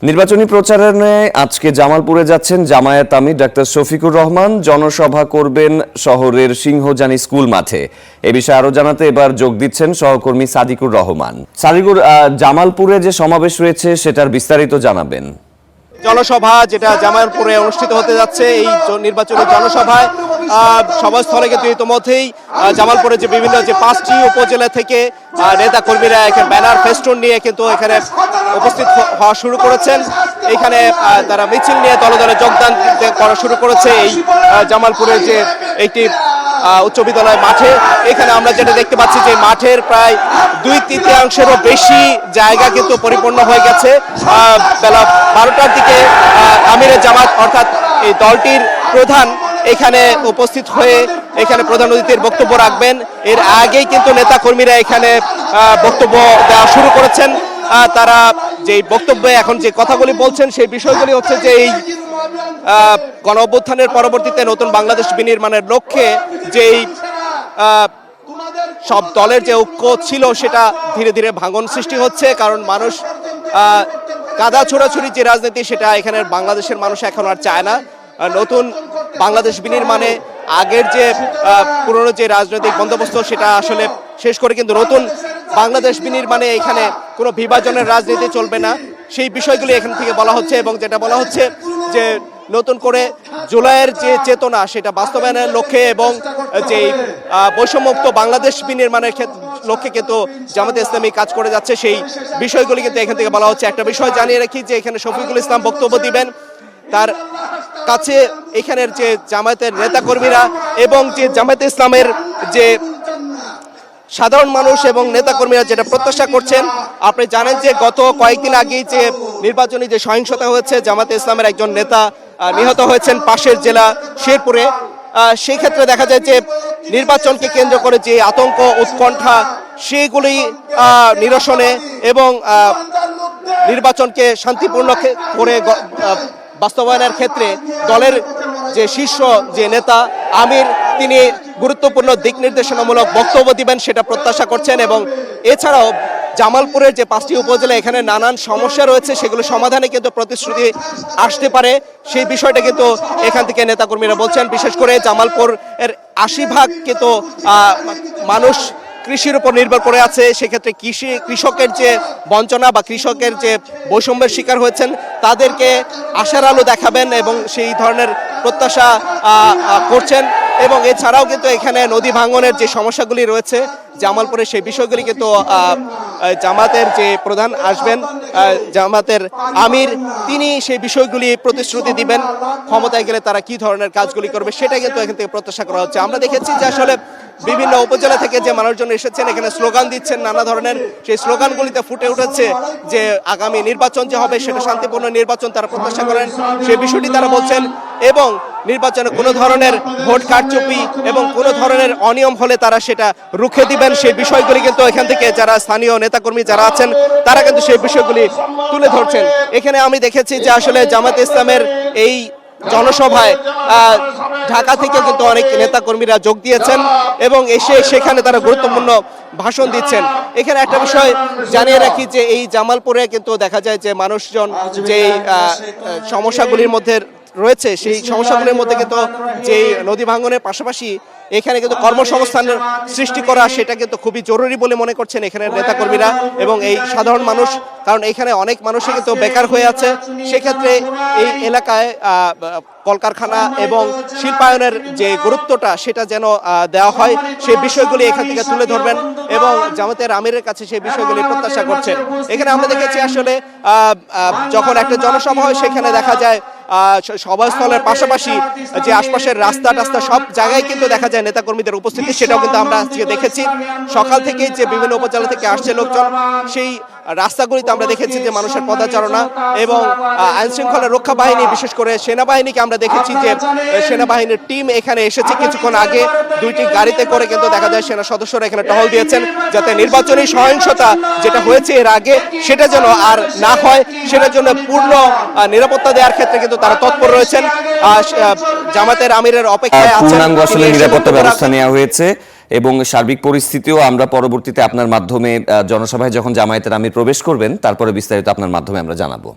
নির্বাচনী প্রচারণে আজকে জামালপুরে যাচ্ছেন জামায়াত আমির ডাক্তার শফিকুর রহমান। জনসভা করবেন শহরের সিংহজানি স্কুল মাঠে। এ বিষয়ে আরো জানাতে এবার যোগ দিচ্ছেন সহকর্মী সাদিকুর রহমান। সাদিকুর, জামালপুরে যে সমাবেশ রয়েছে সেটার বিস্তারিত জানাবেন। জনসভা যেটা জামালপুরে অনুষ্ঠিত হতে যাচ্ছে, এই নির্বাচনী জনসভায় সভাস্থলে কিন্তু ইতিমধ্যেই জামালপুরে যে বিভিন্ন যে 5টি উপজেলা থেকে নেতা কর্মীরা এখানে ব্যানার ফেস্টুন নিয়ে কিন্তু এখানে উপস্থিত হওয়া শুরু করেছেন। এখানে তারা মিছিল নিয়ে দলে দলে যোগদান করা শুরু করেছে এই জামালপুরের যে একটি উচ্চ বিদ্যালয় মাঠে। এখানে আমরা যেটা দেখতে পাচ্ছি যে মাঠের প্রায় 2/3 বেশি জায়গা কিন্তু পরিপূর্ণ হয়ে গেছে। বেলা 12টার দিকে আমিরে জামাত অর্থাৎ এই দলটির প্রধান এখানে উপস্থিত হয়ে এখানে প্রধান অতিথির বক্তব্য রাখবেন। এর আগেই কিন্তু নেতা কর্মীরা এখানে বক্তব্য দেওয়া শুরু করেছেন। তারা যে বক্তব্যে এখন যে কথাগুলি বলছেন সেই বিষয়গুলি হচ্ছে যে এই গণ অভ্যুত্থানের পরবর্তীতে নতুন বাংলাদেশ বিনির্মাণের লক্ষ্যে যেই সব দলের যে ঐক্য ছিল সেটা ধীরে ধীরে ভাঙন সৃষ্টি হচ্ছে। কারণ মানুষ কাদা ছোড়াছুড়ি যে রাজনীতি সেটা এখানের বাংলাদেশের মানুষ এখন আর চায় না। নতুন বাংলাদেশ বিনির্মাণে আগের যে পুরনো যে রাজনৈতিক বন্দোবস্ত সেটা আসলে শেষ করে কিন্তু নতুন বাংলাদেশ বিনির্মাণে এখানে কোনো বিভাজনের রাজনীতি চলবে না, সেই বিষয়গুলি এখান থেকে বলা হচ্ছে। এবং যেটা বলা হচ্ছে যে নতুন করে জুলাইয়ের যে চেতনা সেটা বাস্তবায়নের লক্ষ্যে এবং যে বৈষম্যমুক্ত বাংলাদেশ বিনির্মাণের লক্ষ্যে কিন্তু জামাতে ইসলামী কাজ করে যাচ্ছে, সেই বিষয়গুলি কিন্তু এখান থেকে বলা হচ্ছে। একটা বিষয় জানিয়ে রাখি যে এখানে শফিকুল ইসলাম বক্তব্য দিবেন, তার কাছে এখানের যে জামায়াতের নেতাকর্মীরা এবং যে জামায়াতে ইসলামের যে সাধারণ মানুষ এবং নেতাকর্মীরা যেটা প্রত্যাশা করছেন। আপনি জানেন যে গত কয়েকদিন আগেই যে নির্বাচনী যে সহিংসতা হয়েছে, জামায়াতে ইসলামের একজন নেতা নিহত হয়েছেন পাশের জেলা শেরপুরে। সেই ক্ষেত্রে দেখা যায় যে নির্বাচনকে কেন্দ্র করে যে আতঙ্ক উৎকণ্ঠা সেগুলি নিরসনে এবং নির্বাচনকে শান্তিপূর্ণ করে বাস্তবায়নের ক্ষেত্রে দলের যে শীর্ষ যে নেতা আমির তিনি গুরুত্বপূর্ণ দিক নির্দেশনামূলক বক্তব্য দিবেন সেটা প্রত্যাশা করছেন। এবং এছাড়াও জামালপুরের যে 5টি উপজেলা এখানে নানান সমস্যা রয়েছে, সেগুলো সমাধানে কিন্তু প্রতিশ্রুতি আসতে পারে, সেই বিষয়টা কিন্তু এখান থেকে নেতাকর্মীরা বলছেন। বিশেষ করে জামালপুর এর 80% কিন্তু মানুষ কৃষির উপর নির্ভর করে আছে। সেক্ষেত্রে কৃষকের যে বঞ্চনা বা কৃষকের যে বৈষম্যের শিকার হয়েছেন তাদেরকে আশার আলো দেখাবেন এবং সেই ধরনের প্রত্যাশা করছেন। এবং এছাড়াও কিন্তু এখানে নদী ভাঙনের যে সমস্যাগুলি রয়েছে জামালপুরে, সেই বিষয়গুলি কিন্তু জামাতের যে প্রধান আসবেন জামাতের আমির, তিনি সেই বিষয়গুলি প্রতিশ্রুতি দিবেন। ক্ষমতায় গেলে তারা কি ধরনের কাজগুলি করবে সেটা কিন্তু এখান থেকে প্রত্যাশা করা হচ্ছে। আমরা দেখেছি যে আসলে বিভিন্ন উপজেলা থেকে যে মানুষজন এসেছেন এখানে স্লোগান দিচ্ছেন নানা ধরনের, সেই স্লোগানগুলিতে ফুটে উঠেছে যে আগামী নির্বাচন যে হবে সেটা শান্তিপূর্ণ নির্বাচন তারা প্রত্যাশা করেন, সেই বিষয়টি তারা বলছেন। এবং নির্বাচনে কোনো ধরনের ভোট কারচুপি এবং কোনো ধরনের অনিয়ম হলে তারা সেটা রুখে দিবেন, সেই বিষয়গুলি কিন্তু এখান থেকে যারা স্থানীয় নেতাকর্মী যারা আছেন তারা কিন্তু সেই বিষয়গুলি তুলে ধরছেন। এখানে আমি দেখেছি যে আসলে জামায়াতে ইসলামের এই জনসভায় ঢাকা থেকে কিন্তু অনেক নেতাকর্মীরা যোগ দিয়েছেন এবং এসে সেখানে তারা গুরুত্বপূর্ণ ভাষণ দিচ্ছেন। এখানে একটা বিষয় জানিয়ে রাখি যে এই জামালপুরে কিন্তু দেখা যায় যে মানুষজন যে সমস্যাগুলির মধ্যে রয়েছে, সেই সমস্যাগুলির মধ্যে কিন্তু যে নদী ভাঙনের পাশাপাশি এখানে কিন্তু কর্মসংস্থানের সৃষ্টি করা সেটা কিন্তু খুবই জরুরি বলে মনে করছেন এখানের নেতাকর্মীরা এবং এই সাধারণ মানুষ। কারণ এখানে অনেক মানুষই কিন্তু বেকার হয়ে আছে, সেক্ষেত্রে এই এলাকায় কলকারখানা এবং শিল্পায়নের যে গুরুত্বটা সেটা যেন দেওয়া হয়, সেই বিষয়গুলি এখান থেকে তুলে ধরবেন এবং জামাতের আমিরের কাছে সেই বিষয়গুলি প্রত্যাশা করছেন। এখানে আমরা দেখেছি আসলে যখন একটা জনসভা হয় সেখানে দেখা যায় সভাস্থলের পাশাপাশি যে আশপাশের রাস্তা টাস্তা সব জায়গায় কিন্তু দেখা যায় নেতাকর্মীদের উপস্থিতি, সেটাও কিন্তু আমরা আজকে দেখেছি। সকাল থেকে যে বিভিন্ন উপজেলা থেকে আসছে লোকজন, সেই রাস্তাগুলিতে আমরা দেখেছি যে মানুষের পদচারণা এবং আইন শৃঙ্খলা রক্ষা বাহিনী বিশেষ করে সেনাবাহিনীকে আমরা দেখেছি যে সেনাবাহিনীর টিম এখানে এসেছে কিছুক্ষণ আগে 2টি গাড়িতে করে কিন্তু দেখা যায় সেনা সদস্যরা এখানে টহল দিয়েছেন যাতে নির্বাচনী সহিংসতা যেটা হয়েছে এর আগে সেটা যেন আর না হয়, সেটার জন্য পূর্ণ নিরাপত্তা দেওয়ার ক্ষেত্রে কিন্তু তারা তৎপর রয়েছেন। জামাতের আমিরের অপেক্ষায় আছেন, পূর্ণাঙ্গ আসলে নিরাপত্তা ব্যবস্থা নেওয়া হয়েছে এবং সার্বিক পরিস্থিতিও আমরা পরবর্তীতে আপনার মাধ্যমে জনসভায় যখন জামায়াতের আমির প্রবেশ করবেন তারপরে বিস্তারিত আপনার মাধ্যমে আমরা জানাবো।